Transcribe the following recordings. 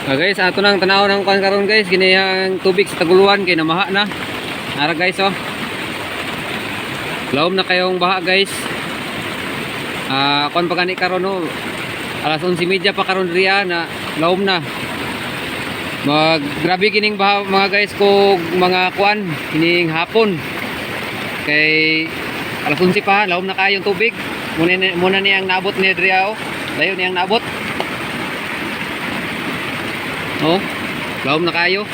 Guys, ato nang tanaw ng kuan karon guys, kiniyang tubig sa taguluan kay namaha na. Nara guys oh. Laom na kayong baha guys. Kuan pa gani karon no. Alas 11:30 pa karon riya na laom na. Grabe kining baha mga guys ko mga kuan kining hapon. Kay alas 11 pa laom na kayong tubig. Muna niyang naabot ni riya oh. Dayon niyang naabot. Oh, laom na kayo.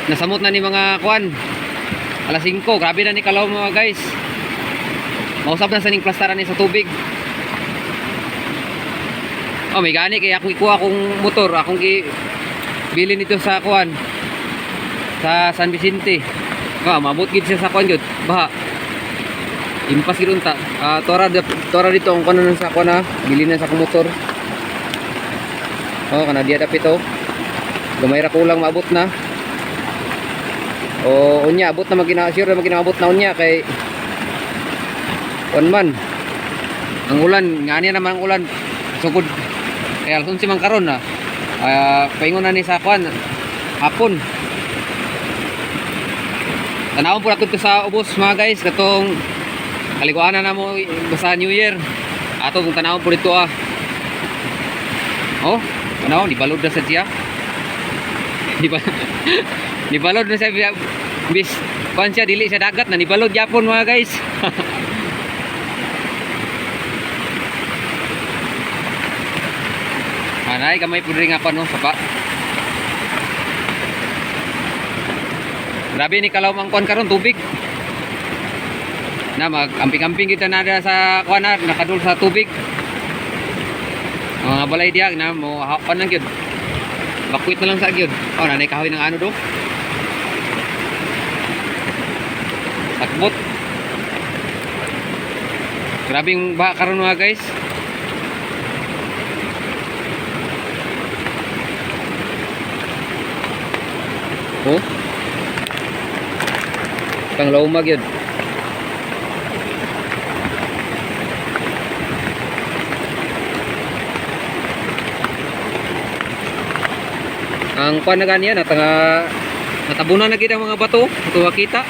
Nasamot na ni mga kuan. Alas 5, grabe na ni kalaw mga guys. Mausap na sa ning plastaran ni sa tubig. Oh, may gani kaya akong ikuha akong motor, akong bili nito sa kuan sa San Vicente. Mabot gid siya sa kuan gyud. Baha. Impas gid unta. Tora dito ang kuno sa kuan na, bili na sa akong motor. Oh, kana dia dapit oh. Lumayra kulang maabot na. O unya abot na sure na maginaabot na unya kay man. Ang ulan, ngani naman ang ulan. Sugod. Kay alas 11 man karon na. Paingon na ni sa kwan hapon. Tanawon po nato sa ubos mga guys, katong kaliguanan na mo sa New Year. Ato kung tanawon po dito Oh, tanawon di balod na sa siya. Nibalod na siya bis kuan siya dili sa dagat na nibalod yapon mga guys. Anay gamay pud ring apa no sapa. Grabe ni kalaw mang kuan karon tubig. Na mag-amping-amping kita na sa kuan na nakadul sa tubig. Mga balay diag na mo hapan lang gyud. Bakwit na lang sa gyud. Oh, nanay kahoy ng ano do. Takbot. Grabing baha karon mga guys. Oh. Kang laumag yun. Ang kuan na ganyan natabunan na gid ang mga bato, ito kita.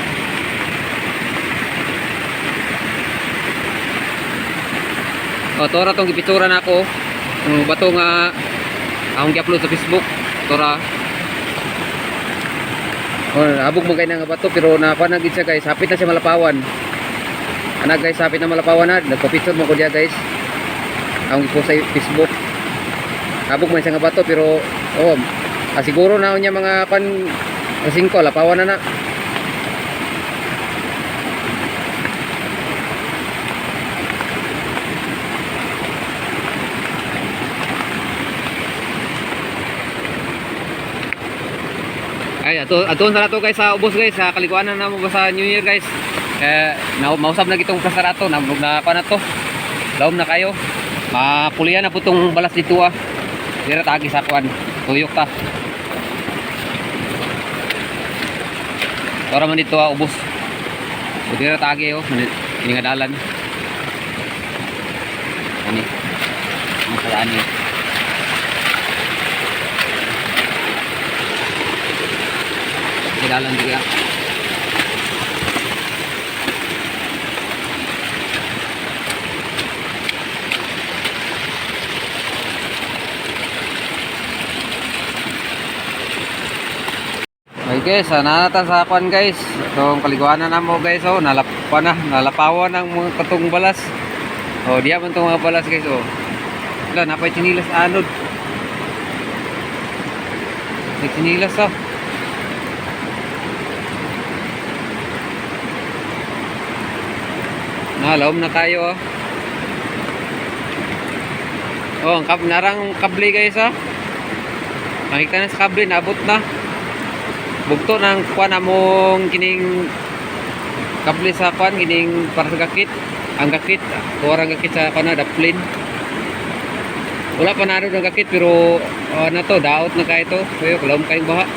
Tora tong gipitsura na ako. Ang bato nga akong gi-upload sa Facebook. Tora. Abog mo kay nga bato pero nakuan na gid siya guys. Hapit na siya malapawan. Ana guys, hapit na malapawan na. Nagpa-picture mo ko diya guys. Akong gi-post sa Facebook. Abog man siya nga bato pero siguro na niya mga pan 5 lapawan na. Ay aton sa nato guys sa ubos guys sa kaliguanan na mo sa New Year guys. Mausap na gitong plasarato na pa na to. Laom na kayo. Pulian na po tong balas dito Dira tagi sa kuan. Tuyok ta. Tora man dito ubos. Dira tagi ini nga dalan. Ani. Masalaan ni. Dalan dia. Okay guys, nanata sa kuan guys. Itong kaliguanan na mo guys nalapawan ng mga katong balas. Diya man tong mga balas guys Wala napay chinilas anod. May chinilas Laom na kayo ang narang kable guys Makita na sa kable, naabot na. Bugto ng kuan among kining kable sa kuan kining para sa gakit. Ang gakit, orang gakit sa kuan na daplin. Wala pa na ng gakit pero na to, daot na kayo to. Kuyo, laom kayong baha.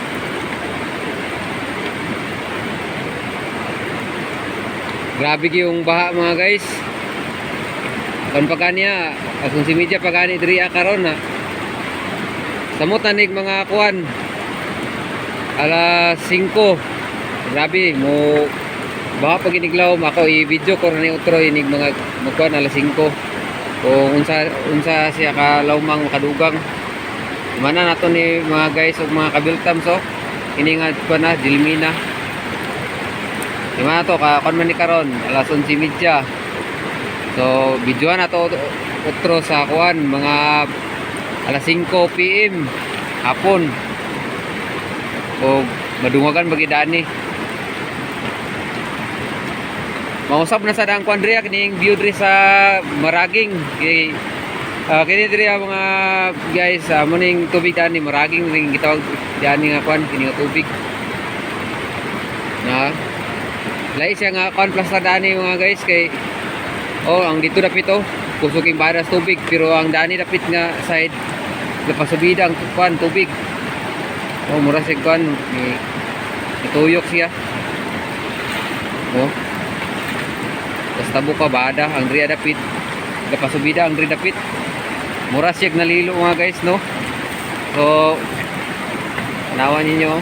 Grabe yung baha mga guys. Kon pa kanya, kung si media pa gani diri karon na. Samot na nig mga kuan. Alas 5. Grabe mo baka pag iniglaw ako i-video ko ni utro inig mga magkuan alas 5. Kung unsa siya ka lawmang makadugang. Mana nato ni mga guys ug mga kabiltam so iningat ko na Dilmina. Di mana to ka kon man ni karon alas 11:30. So videoan nato utro sa kuan mga alas 5 PM hapon. O madungagan bagi dani. Mausap na sa dang kuan diri kining view diri sa Maraging kay kini diri mga guys muning tubig dani Maraging ring gitawag dani nga kuan kini nga tubig. Na lain siya nga kuan plus na dani mga guys kay ang dito dapit kusuging baras tubig pero ang dani dapit nga side napasubida ang kuan tubig. Mura siya kuan ituyok siya. Basta buka bada ang diri dapit napasubida ang diri dapit. Mura siya nalilo mga guys no. So nawan ninyo